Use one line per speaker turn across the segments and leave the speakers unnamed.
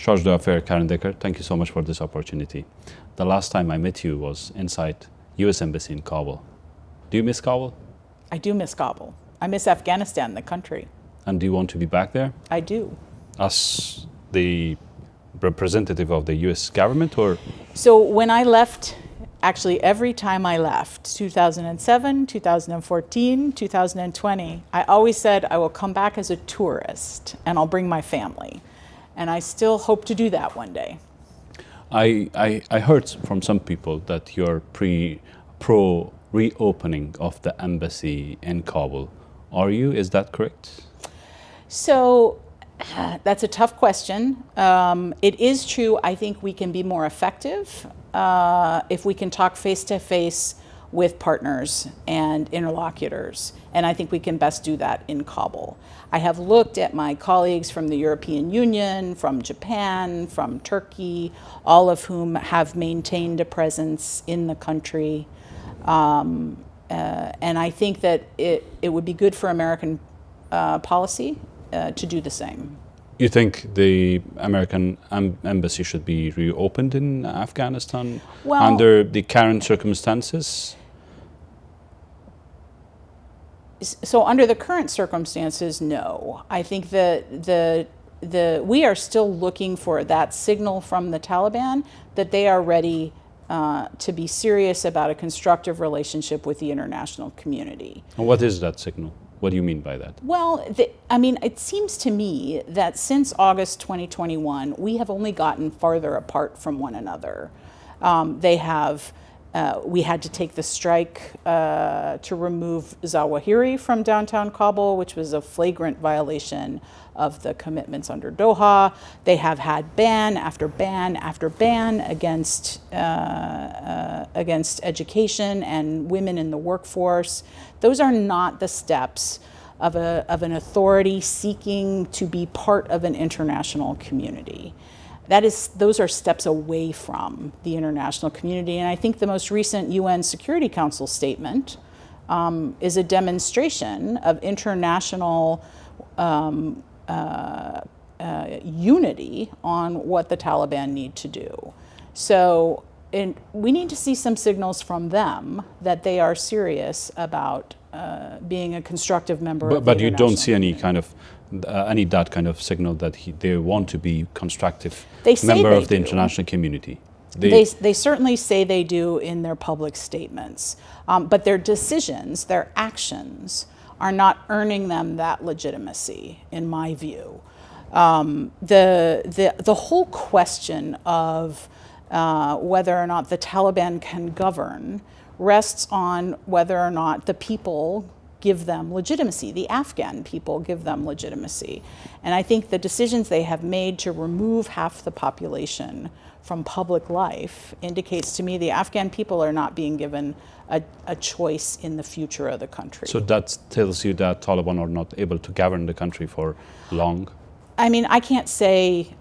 Charge d'Affaires Karen Decker, thank you so much for this opportunity. The last time I met you was inside U.S. Embassy in Kabul. Do you miss Kabul?
I do miss Kabul. I miss Afghanistan, the country.
And do you want to be back there?
I do.
As the representative of the U.S. government, or?
So when I left, actually every time I left, 2007, 2014, 2020, I always said I will come back as a tourist and I'll bring my family. And I still hope to do that one day.
I heard from some people that you're pro reopening of the embassy in Kabul. Are you? Is that correct?
So that's a tough question. It is true. I think we can be more effective if we can talk face to face with partners and interlocutors. And I think we can best do that in Kabul. I have looked at my colleagues from the European Union, from Japan, from Turkey, all of whom have maintained a presence in the country. And I think that it would be good for American policy to do the same.
You think the American embassy should be reopened in Afghanistan under the current circumstances?
So under the current circumstances, no. I think that we are still looking for that signal from the Taliban that they are ready to be serious about a constructive relationship with the international community.
And what is that signal? What do you mean by that?
Well, I mean, it seems to me that since August 2021, we have only gotten farther apart from one another. We had to take the strike to remove Zawahiri from downtown Kabul, which was a flagrant violation of the commitments under Doha. They have had ban after ban after ban against education and women in the workforce. Those are not the steps of an authority seeking to be part of an international community. Those are steps away from the international community. And I think the most recent UN Security Council statement is a demonstration of international unity on what the Taliban need to do. So we need to see some signals from them that they are serious about being a constructive member of the
But you don't see
community.
any kind of that kind of signal that they want to be constructive
They
member
say
of the
they do.
international community.
They certainly say they do in their public statements, but their decisions, their actions, are not earning them that legitimacy, in my view. The whole question of whether or not the Taliban can govern rests on whether or not the people give them legitimacy, the Afghan people give them legitimacy. And I think the decisions they have made to remove half the population from public life indicates to me the Afghan people are not being given a choice in the future of the country.
So that tells you that Taliban are not able to govern the country for long?
I mean, I can't say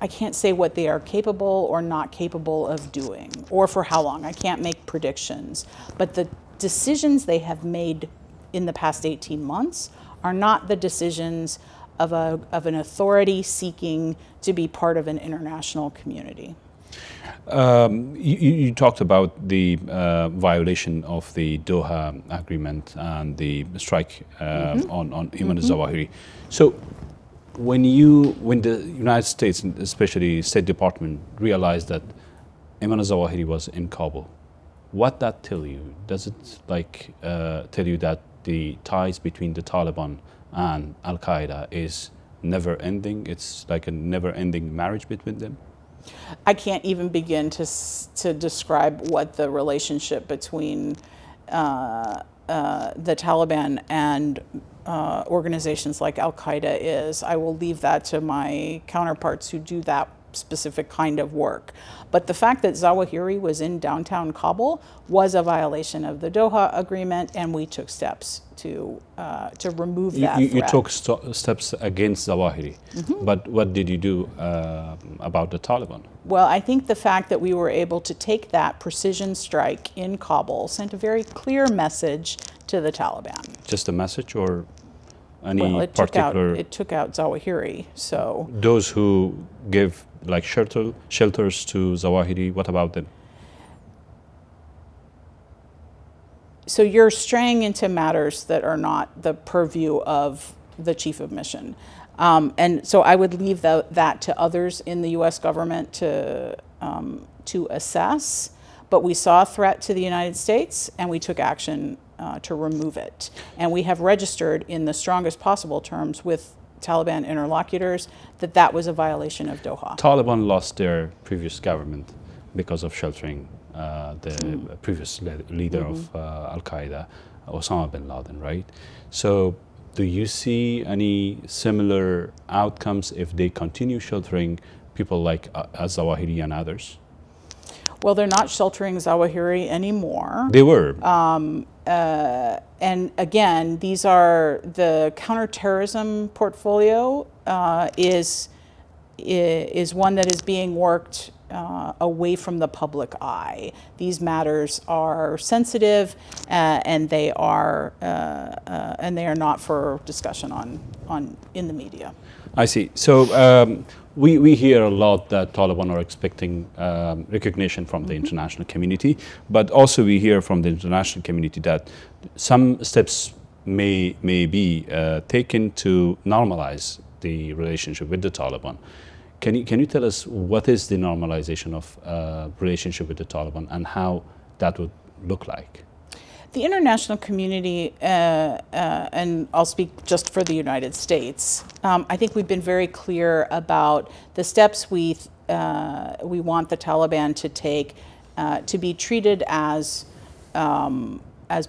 what they are capable or not capable of doing, or for how long. I can't make predictions. But the decisions they have made in the past 18 months are not the decisions of an authority seeking to be part of an international community.
You talked about the violation of the Doha agreement and the strike on Imam Zawahiri. So when the United States, especially State Department, realized that Imam Zawahiri was in Kabul, what that tell you? Does it tell you that the ties between the Taliban and Al-Qaeda is never ending? It's like a never ending marriage between them?
I can't even begin to describe what the relationship between the Taliban and organizations like Al-Qaeda is. I will leave that to my counterparts who do that specific kind of work. But the fact that Zawahiri was in downtown Kabul was a violation of the Doha Agreement, and we took steps to remove that threat.
You took steps against Zawahiri, but what did you do about the Taliban?
Well, I think the fact that we were able to take that precision strike in Kabul sent a very clear message to the Taliban.
Just a message, or any
Well, it
particular?
took out Zawahiri. So
those who give like shelters to Zawahiri? What about them?
So you're straying into matters that are not the purview of the chief of mission. And so I would leave that to others in the U.S. government to assess. But we saw a threat to the United States, and we took action to remove it. And we have registered in the strongest possible terms with Taliban interlocutors that was a violation of Doha.
Taliban lost their previous government because of sheltering the previous leader of Al-Qaeda, Osama bin Laden, right? So do you see any similar outcomes if they continue sheltering people like Zawahiri and others?
Well, they're not sheltering Zawahiri anymore.
They were.
And again, these are the counterterrorism portfolio is one that is being worked away from the public eye. These matters are sensitive, and they are not for discussion in the media.
I see. So we hear a lot that Taliban are expecting recognition from the international community, but also we hear from the international community that some steps may be taken to normalize the relationship with the Taliban. Can you tell us what is the normalization of relationship with the Taliban and how that would look like?
The international community, and I'll speak just for the United States, I think we've been very clear about the steps we want the Taliban to take to be treated as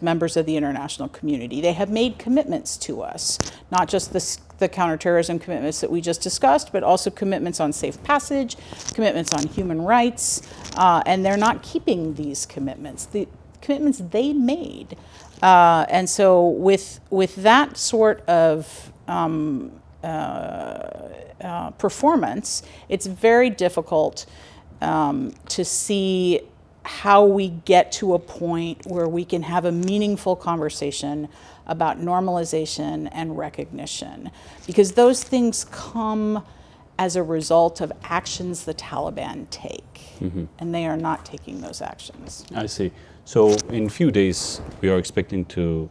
members of the international community. They have made commitments to us, not just the counterterrorism commitments that we just discussed, but also commitments on safe passage, commitments on human rights, and they're not keeping these commitments. The commitments they made. And so with that sort of performance, it's very difficult to see how we get to a point where we can have a meaningful conversation about normalization and recognition, because those things come as a result of actions the Taliban take, and they are not taking those actions.
I see. So in a few days, we are expecting to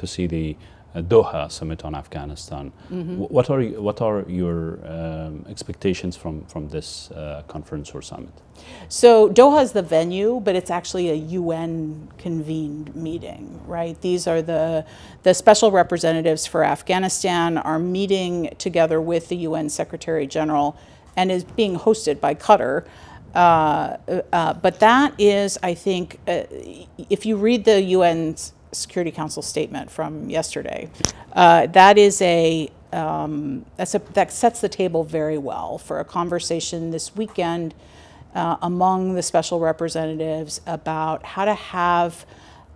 see the Doha summit on Afghanistan. What are your expectations from this conference or summit?
So Doha is the venue, but it's actually a UN convened meeting, right? These are the special representatives for Afghanistan are meeting together with the UN Secretary General and is being hosted by Qatar. But that is, I think, if you read the UN Security Council statement from yesterday, that sets the table very well for a conversation this weekend among the special representatives about how to have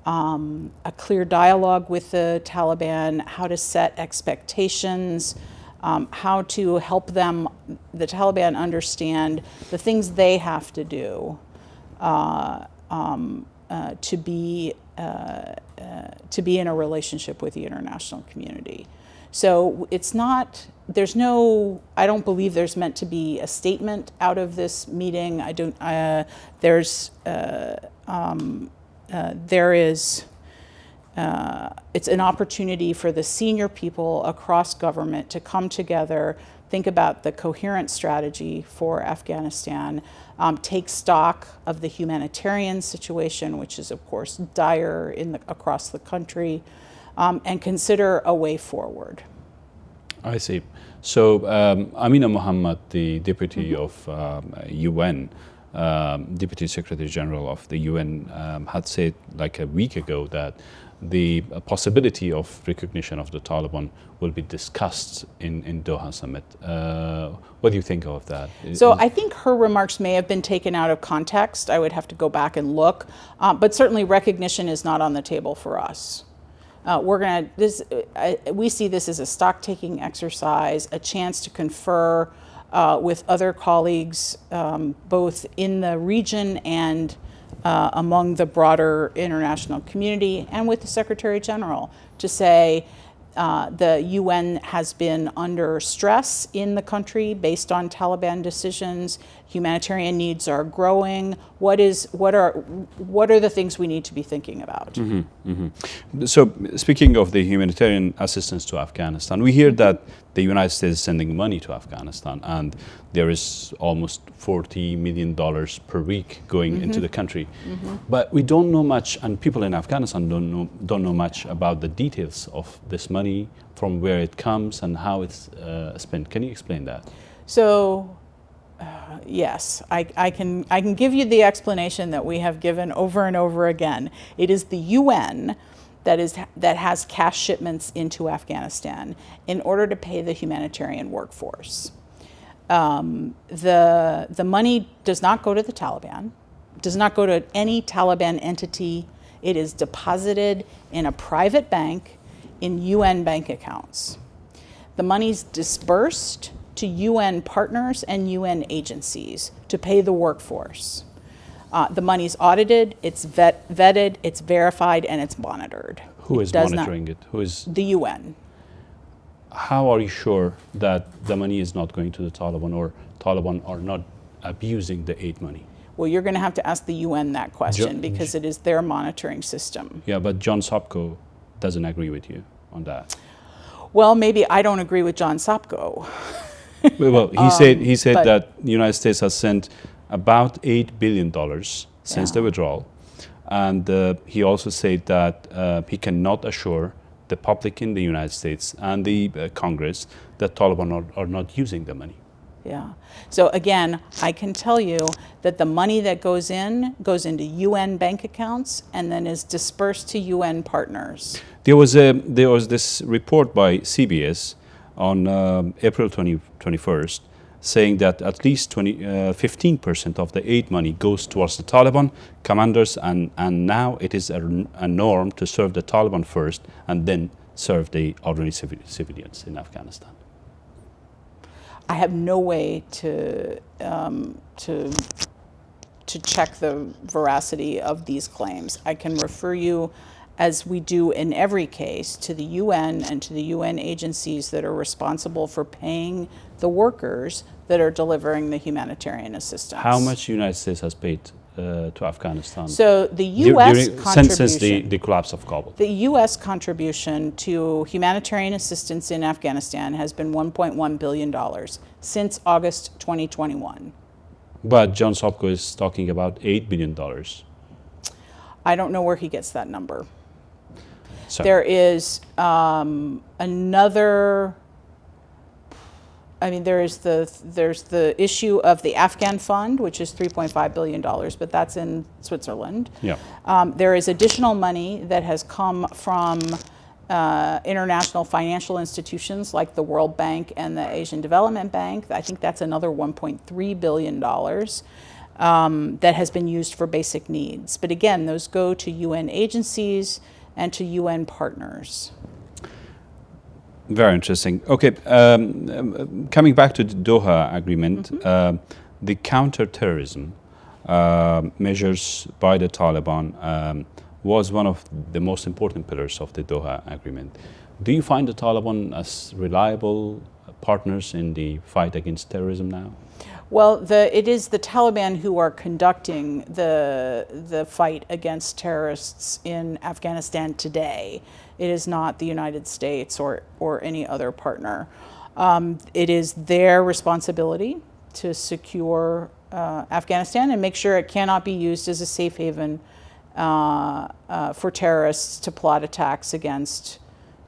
a clear dialogue with the Taliban, how to set expectations, how to help the Taliban understand the things they have to do to be in a relationship with the international community. So it's not, I don't believe there's meant to be a statement out of this meeting. It's an opportunity for the senior people across government to come together, think about the coherent strategy for Afghanistan, take stock of the humanitarian situation, which is, of course, dire across the country, and consider a way forward.
I see. So Amina Mohammed, the deputy of UN, Deputy Secretary General of the UN, had said like a week ago that the possibility of recognition of the Taliban will be discussed in Doha summit. What do you think of that?
So I think her remarks may have been taken out of context. I would have to go back and look, but certainly recognition is not on the table for us. We see this as a stock-taking exercise, a chance to confer with other colleagues, both in the region and among the broader international community, and with the Secretary General, to say The UN has been under stress in the country based on Taliban decisions. Humanitarian needs are growing. What are the things we need to be thinking about?
So, speaking of the humanitarian assistance to Afghanistan, we hear that the United States is sending money to Afghanistan, and there is almost $40 million per week going into the country. But we don't know much, and people in Afghanistan don't know much about the details of this money, from where it comes and how it's spent. Can you explain that?
So, yes, I can give you the explanation that we have given over and over again. It is the UN that has cash shipments into Afghanistan in order to pay the humanitarian workforce. The money does not go to the Taliban, does not go to any Taliban entity. It is deposited in a private bank in UN bank accounts. The money's dispersed to UN partners and UN agencies to pay the workforce. The money's audited, it's vetted, it's verified, and it's monitored.
Who is monitoring it? Who is
the UN?
How are you sure that the money is not going to the Taliban, or Taliban are not abusing the aid money?
Well, you're going to have to ask the UN that question because it is their monitoring system.
Yeah, but John Sopko doesn't agree with you on that.
Well, maybe I don't agree with John Sopko.
Well, he said that the United States has sent about $8 billion since the withdrawal. And he also said that he cannot assure the public in the United States and the Congress that Taliban are not using the money.
Yeah. So again, I can tell you that the money that goes into UN bank accounts and then is dispersed to UN partners.
There was this report by CBS on April 21st saying that at least 15% of the aid money goes towards the Taliban commanders, and now it is a norm to serve the Taliban first and then serve the ordinary civilians in Afghanistan.
I have no way to check the veracity of these claims. I can refer you, as we do in every case, to the UN and to the UN agencies that are responsible for paying the workers that are delivering the humanitarian assistance.
How much the United States has paid to Afghanistan?
So the U.S. contribution,
since the collapse of Kabul.
The U.S. contribution to humanitarian assistance in Afghanistan has been $1.1 billion since August 2021.
But John Sopko is talking about $8 billion.
I don't know where he gets that number.
So.
There is another. I mean, there's the issue of the Afghan fund, which is $3.5 billion, but that's in Switzerland.
Yeah.
There is additional money that has come from international financial institutions like the World Bank and the Asian Development Bank. I think that's another $1.3 billion that has been used for basic needs. But again, those go to UN agencies and to UN partners.
Very interesting. Okay, coming back to the Doha Agreement, the counterterrorism measures by the Taliban was one of the most important pillars of the Doha Agreement. Do you find the Taliban as reliable partners in the fight against terrorism now?
Well, it is the Taliban who are conducting the fight against terrorists in Afghanistan today. It is not the United States or any other partner. It is their responsibility to secure Afghanistan and make sure it cannot be used as a safe haven for terrorists to plot attacks against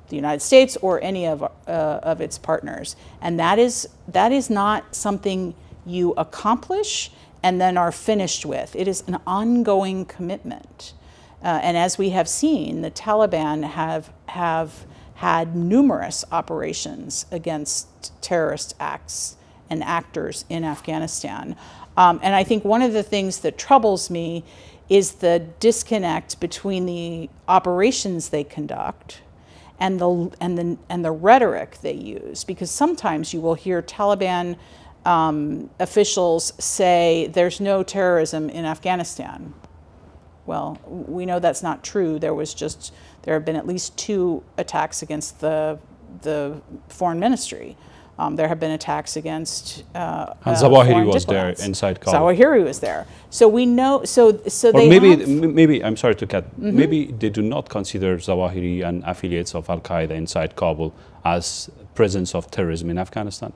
the United States or any of its partners. And that is not something you accomplish and then are finished with. It is an ongoing commitment. And as we have seen, the Taliban have had numerous operations against terrorist acts and actors in Afghanistan. And I think one of the things that troubles me is the disconnect between the operations they conduct and the rhetoric they use. Because sometimes you will hear Taliban officials say there's no terrorism in Afghanistan. Well, we know that's not true. There have been at least 2 attacks against the foreign ministry. There have been attacks against
and Zawahiri was
diplomats.
there inside Kabul.
Zawahiri was there. So we know. So
Or
they
maybe I'm sorry to cut. Maybe they do not consider Zawahiri and affiliates of Al Qaeda inside Kabul as presence of terrorism in Afghanistan.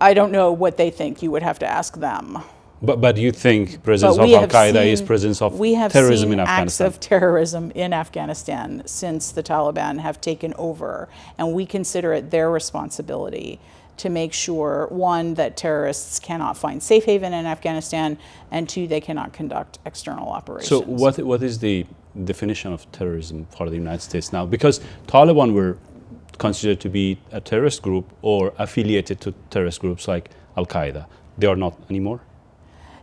I don't know what they think. You would have to ask them.
But you think presence of Al Qaeda is presence of terrorism in Afghanistan?
We have seen acts of terrorism in Afghanistan since the Taliban have taken over, and we consider it their responsibility to make sure, 1, that terrorists cannot find safe haven in Afghanistan, and 2, they cannot conduct external operations.
So what is the definition of terrorism for the United States now? Because Taliban were considered to be a terrorist group or affiliated to terrorist groups like Al Qaeda. They are not anymore?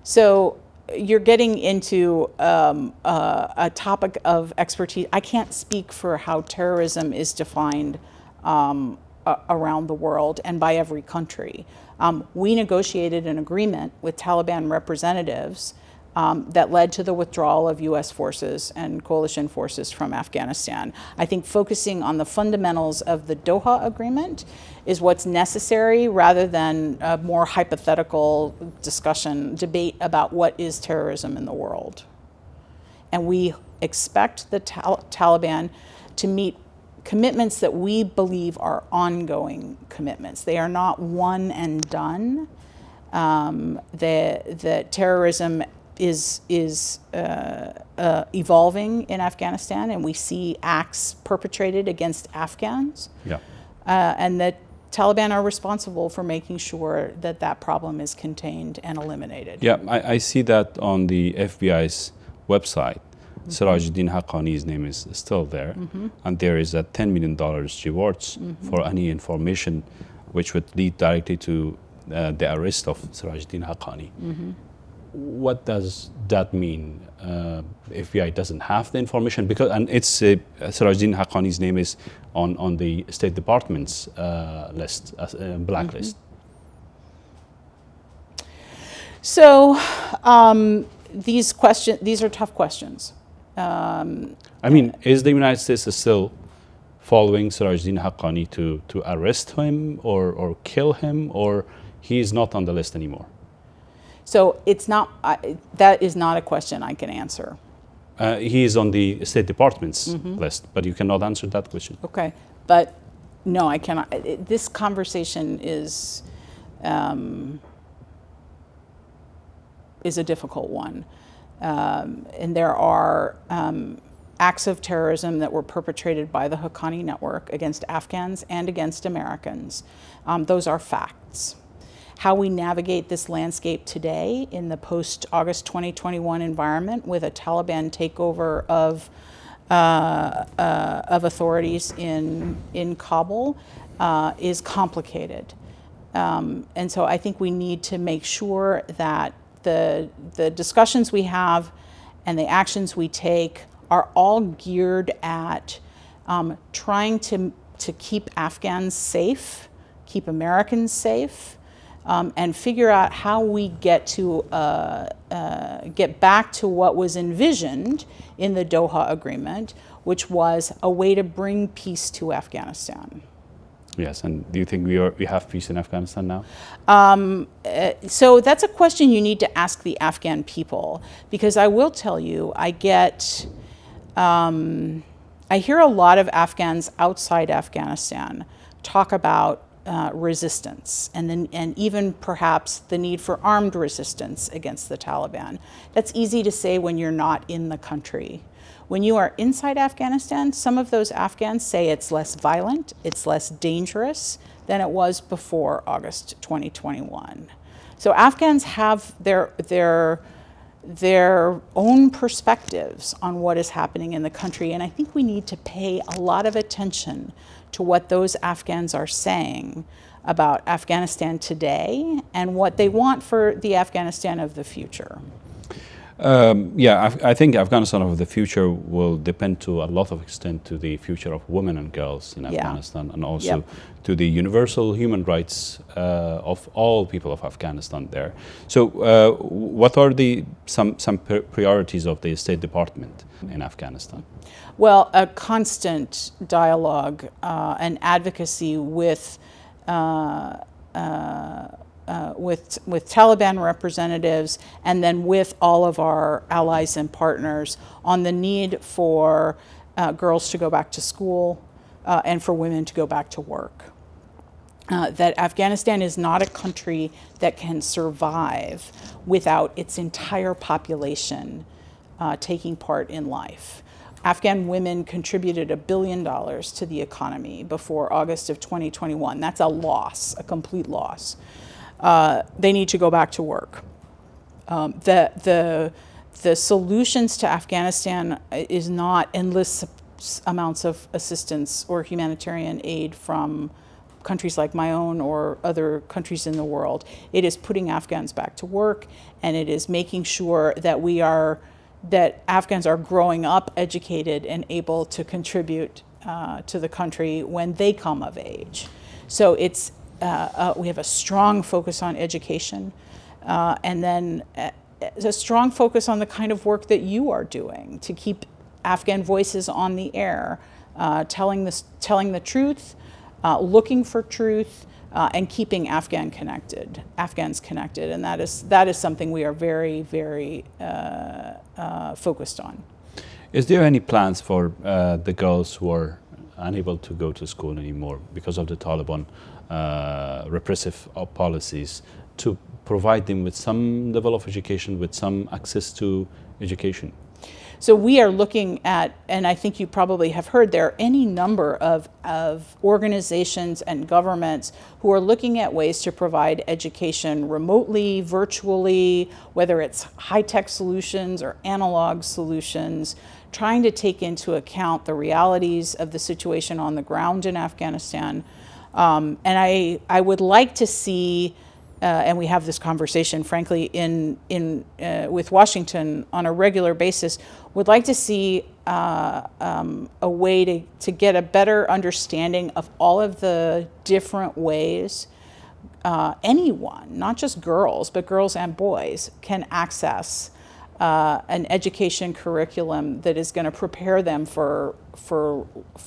So you're getting into a topic of expertise. I can't speak for how terrorism is defined around the world and by every country. We negotiated an agreement with Taliban representatives that led to the withdrawal of U.S. forces and coalition forces from Afghanistan. I think focusing on the fundamentals of the Doha Agreement is what's necessary rather than a more hypothetical debate about what is terrorism in the world. And we expect the Taliban to meet commitments that we believe are ongoing commitments. They are not one and done. The terrorism is evolving in Afghanistan, and we see acts perpetrated against Afghans.
Yeah.
And the Taliban are responsible for making sure that that problem is contained and eliminated.
Yeah, I see that on the FBI's website. Sirajuddin Haqqani's name is still there, and there is a $10 million rewards for any information which would lead directly to the arrest of Sirajuddin Haqqani. What does that mean? FBI doesn't have the information because, and it's Sirajuddin Haqqani's name is on the State Department's list, blacklist.
So these are tough questions.
I mean, is the United States still following Sirajuddin Haqqani to arrest him or kill him, or he is not on the list anymore?
So it's not. That is not a question I can answer.
He is on the State Department's list, but you cannot answer that question.
Okay, but no, I cannot. This conversation is a difficult one. And there are acts of terrorism that were perpetrated by the Haqqani network against Afghans and against Americans. Those are facts. How we navigate this landscape today in the post-August 2021 environment with a Taliban takeover of authorities in Kabul is complicated. And so I think we need to make sure that the discussions we have and the actions we take are all geared at trying to keep Afghans safe, keep Americans safe, and figure out how we get back to what was envisioned in the Doha Agreement, which was a way to bring peace to Afghanistan.
Yes, and do you think we have peace in Afghanistan now?
So that's a question you need to ask the Afghan people, because I will tell you, I hear a lot of Afghans outside Afghanistan talk about resistance and even perhaps the need for armed resistance against the Taliban. That's easy to say when you're not in the country. When you are inside Afghanistan, some of those Afghans say it's less violent, it's less dangerous than it was before August 2021. So Afghans have their own perspectives on what is happening in the country, and I think we need to pay a lot of attention to what those Afghans are saying about Afghanistan today and what they want for the Afghanistan of the future.
Yeah, I think Afghanistan of the future will depend to a lot of extent to the future of women and girls in Afghanistan, and also to the universal human rights of all people of Afghanistan there. So what are some priorities of the State Department in Afghanistan?
Well, a constant dialogue and advocacy with Taliban representatives, and then with all of our allies and partners on the need for girls to go back to school and for women to go back to work. That Afghanistan is not a country that can survive without its entire population taking part in life. Afghan women contributed $1 billion to the economy before August of 2021. That's a loss, a complete loss. They need to go back to work. The solutions to Afghanistan is not endless amounts of assistance or humanitarian aid from countries like my own or other countries in the world. It is putting Afghans back to work, and it is making sure that Afghans are growing up educated and able to contribute to the country when they come of age. So it's we have a strong focus on education, and then a strong focus on the kind of work that you are doing to keep Afghan voices on the air, telling the truth, looking for truth, and keeping Afghans connected, and that is something we are very, very focused on.
Is there any plans for the girls who are unable to go to school anymore because of the Taliban repressive policies to provide them with some level of education, with some access to education?
So we are looking at, and I think you probably have heard, there are any number of organizations and governments who are looking at ways to provide education remotely, virtually, whether it's high-tech solutions or analog solutions, trying to take into account the realities of the situation on the ground in Afghanistan. And I would like to see, and we have this conversation, frankly, with Washington on a regular basis, would like to see a way to get a better understanding of all of the different ways anyone, not just girls, but girls and boys, can access an education curriculum that is going to prepare them for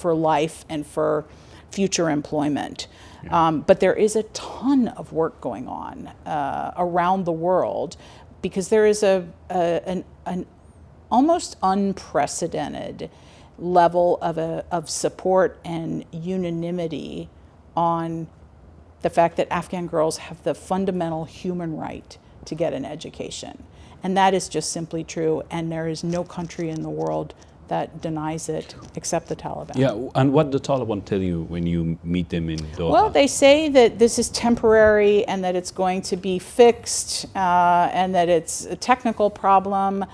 life and for future employment. Yeah. But there is a ton of work going on around the world, because there is an almost unprecedented level of support and unanimity on the fact that Afghan girls have the fundamental human right to get an education. And that is just simply true, and there is no country in the world that denies it except the Taliban.
Yeah, and what do the Taliban tell you when you meet them in Doha?
Well, they say that this is temporary and that it's going to be fixed and that it's a technical problem.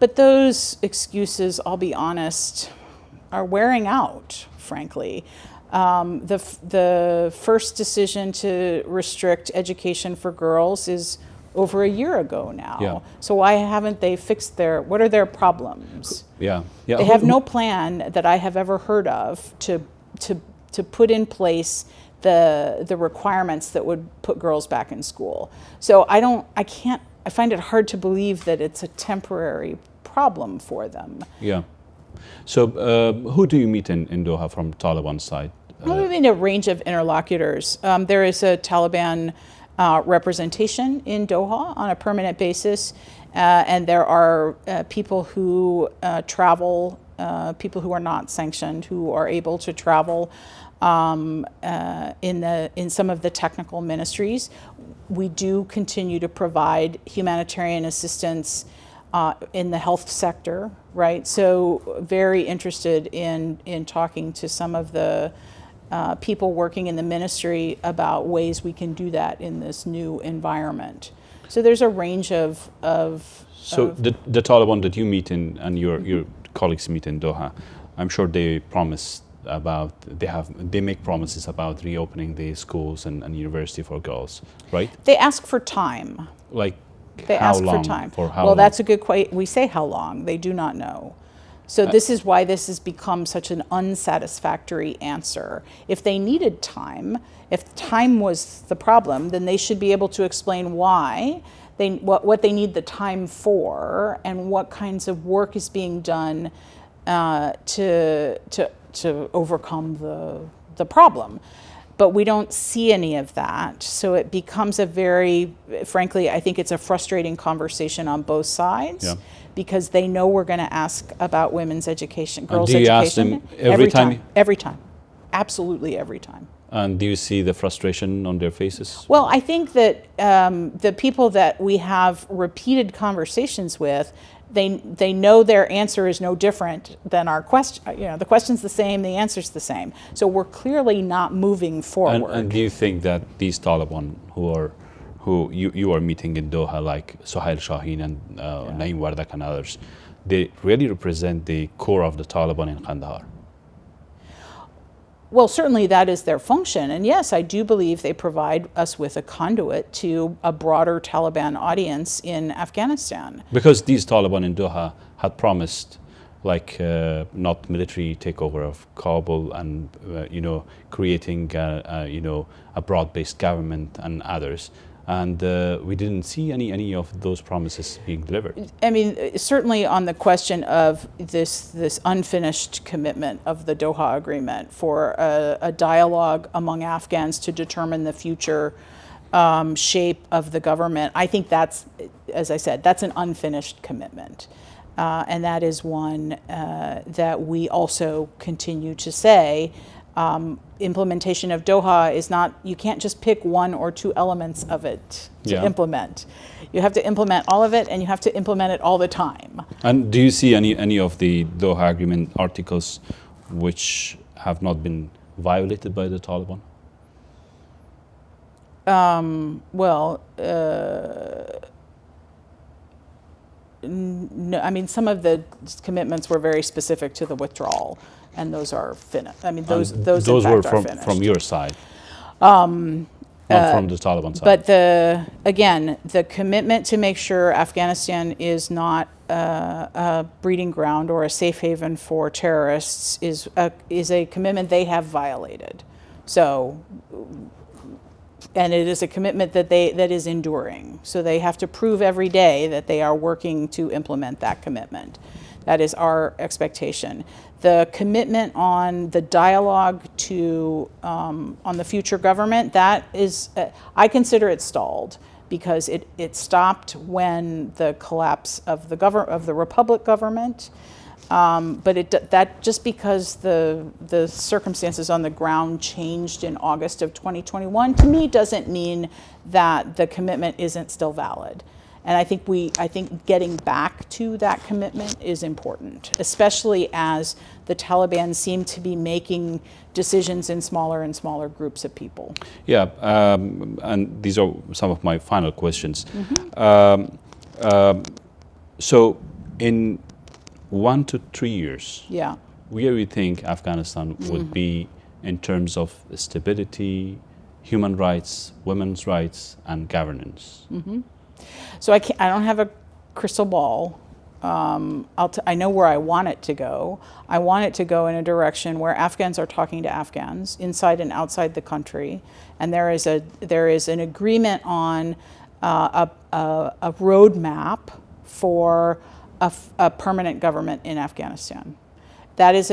But those excuses, I'll be honest, are wearing out, frankly. The first decision to restrict education for girls is over a year ago now. Yeah. So why haven't they fixed what are their problems?
Yeah.
They have no plan that I have ever heard of to put in place the requirements that would put girls back in school. So I find it hard to believe that it's a temporary problem for them.
Yeah. So who do you meet in Doha from Taliban side?
Well, we meet a range of interlocutors. There is a Taliban representation in Doha on a permanent basis, and there are people who travel, people who are not sanctioned, who are able to travel in some of the technical ministries. We do continue to provide humanitarian assistance in the health sector, right? So very interested in talking to some of the people working in the ministry about ways we can do that in this new environment. So there's a range of
the Taliban that you meet and your colleagues meet in Doha, I'm sure they make promises about reopening the schools and university for girls, right?
They ask for time.
Like
They
how
ask
long?
for time.
For how
well,
long?
that's a good question. We say how long. They do not know. So this is why this has become such an unsatisfactory answer. If they needed time, if time was the problem, then they should be able to explain why, what they need the time for, and what kinds of work is being done to overcome the problem. But we don't see any of that. So it becomes a very, frankly, I think it's a frustrating conversation on both sides.
Yeah.
Because they know we're going to ask about women's education, girls'
do you
education.
ask them every time?
Every time. Absolutely every time.
And do you see the frustration on their faces?
Well, I think that the people that we have repeated conversations with, they know their answer is no different than our question. The question's the same, the answer's the same. So we're clearly not moving forward.
And do you think that these Taliban who you are meeting in Doha, like Suhail Shaheen and Naeem Wardak and others, they really represent the core of the Taliban in Kandahar?
Well, certainly that is their function. And yes, I do believe they provide us with a conduit to a broader Taliban audience in Afghanistan.
Because these Taliban in Doha had promised not military takeover of Kabul and, creating, a broad-based government and others. And we didn't see any of those promises being delivered.
I mean, certainly on the question of this unfinished commitment of the Doha Agreement for a dialogue among Afghans to determine the future shape of the government, I think that's, as I said, that's an unfinished commitment. And that is one that we also continue to say. Implementation of Doha is not, you can't just pick one or two elements of it to implement. You have to implement all of it, and you have to implement it all the time. And
do you see any of the Doha Agreement articles which have not been violated by the Taliban? No, I mean, some of the commitments were very specific to the withdrawal, and those are finished. I mean, those were from your side, not from the Taliban side.
But the commitment to make sure Afghanistan is not a breeding ground or a safe haven for terrorists is a commitment they have violated. So. And it is a commitment that is enduring. So they have to prove every day that they are working to implement that commitment. That is our expectation. The commitment on the dialogue on the future government, that is, I consider it stalled because it stopped when the collapse of the Republic government. But that just because the circumstances on the ground changed in August of 2021, to me doesn't mean that the commitment isn't still valid. And I think getting back to that commitment is important, especially as the Taliban seem to be making decisions in smaller and smaller groups of people.
Yeah, and these are some of my final questions. So in 1 to 3 years, where do you think Afghanistan would be in terms of stability, human rights, women's rights, and governance?
So I don't have a crystal ball. I know where I want it to go. I want it to go in a direction where Afghans are talking to Afghans inside and outside the country, and there is an agreement on a roadmap for a permanent government in Afghanistan. That is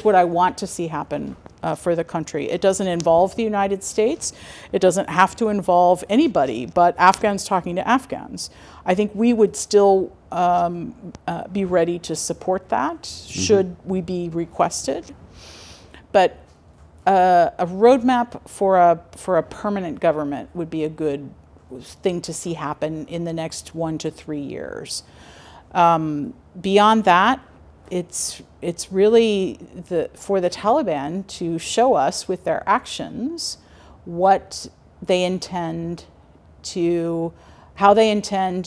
what I want to see happen for the country. It doesn't involve the United States. It doesn't have to involve anybody but Afghans talking to Afghans. I think we would still be ready to support that should we be requested. But a roadmap for a permanent government would be a good thing to see happen in the next 1 to 3 years. Beyond that, it's really for the Taliban to show us with their actions how they intend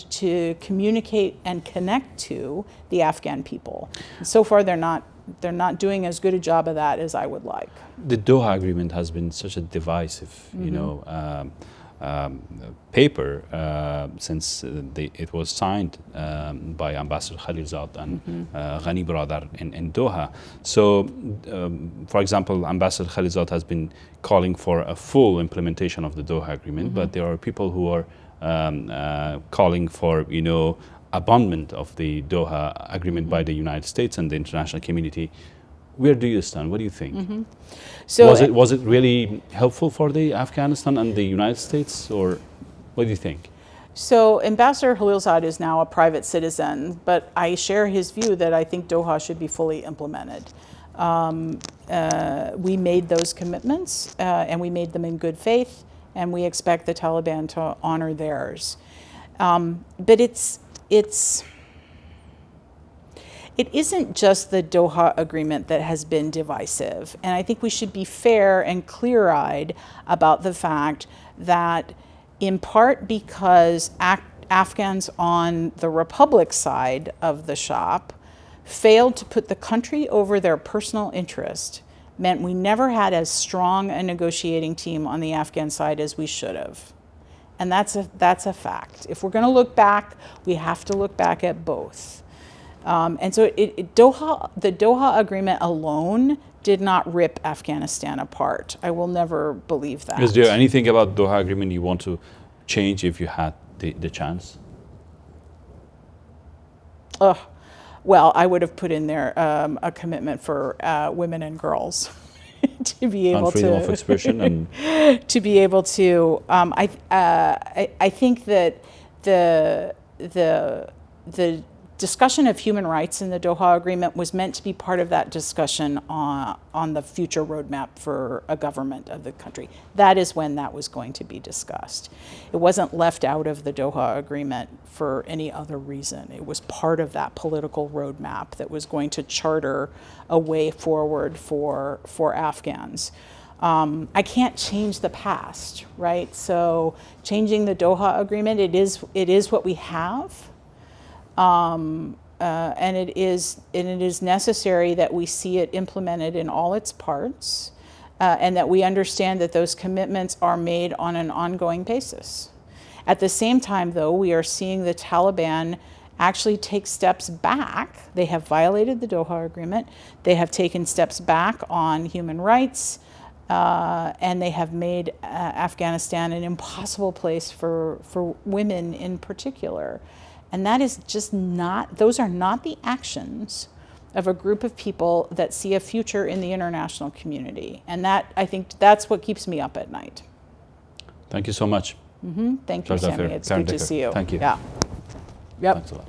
to communicate and connect to the Afghan people. And so far, they're not doing as good a job of that as I would like.
The Doha Agreement has been such a divisive, paper since it was signed by Ambassador Khalilzad and Ghani Brother in Doha. So, for example, Ambassador Khalilzad has been calling for a full implementation of the Doha Agreement, but there are people who are calling for, abandonment of the Doha Agreement by the United States and the international community. Where do you stand? What do you think?
So
was it really helpful for the Afghanistan and the United States, or what do you think?
So Ambassador Khalilzad is now a private citizen, but I share his view that I think Doha should be fully implemented. We made those commitments, and we made them in good faith, and we expect the Taliban to honor theirs. But it isn't just the Doha Agreement that has been divisive. And I think we should be fair and clear-eyed about the fact that, in part because Afghans on the Republic side of the shop failed to put the country over their personal interest, meant we never had as strong a negotiating team on the Afghan side as we should have. And that's a fact. If we're going to look back, we have to look back at both. And so the Doha Agreement alone did not rip Afghanistan apart. I will never believe that.
Is there anything about the Doha Agreement you want to change if you had the chance?
Well, I would have put in there a commitment for women and girls to be able
and freedom of expression and
to be able to. I think that the discussion of human rights in the Doha Agreement was meant to be part of that discussion on the future roadmap for a government of the country. That is when that was going to be discussed. It wasn't left out of the Doha Agreement for any other reason. It was part of that political roadmap that was going to charter a way forward for Afghans. I can't change the past, right? So changing the Doha Agreement, it is what we have. And it is necessary that we see it implemented in all its parts, and that we understand that those commitments are made on an ongoing basis. At the same time, though, we are seeing the Taliban actually take steps back. They have violated the Doha Agreement. They have taken steps back on human rights, and they have made Afghanistan an impossible place for women in particular. And that is just not, those are not the actions of a group of people that see a future in the international community. And that, I think, that's what keeps me up at night.
Thank you so much.
Thank you, Sami. It's good to see you.
Thank you.
Yeah. Yep.
Thanks a lot.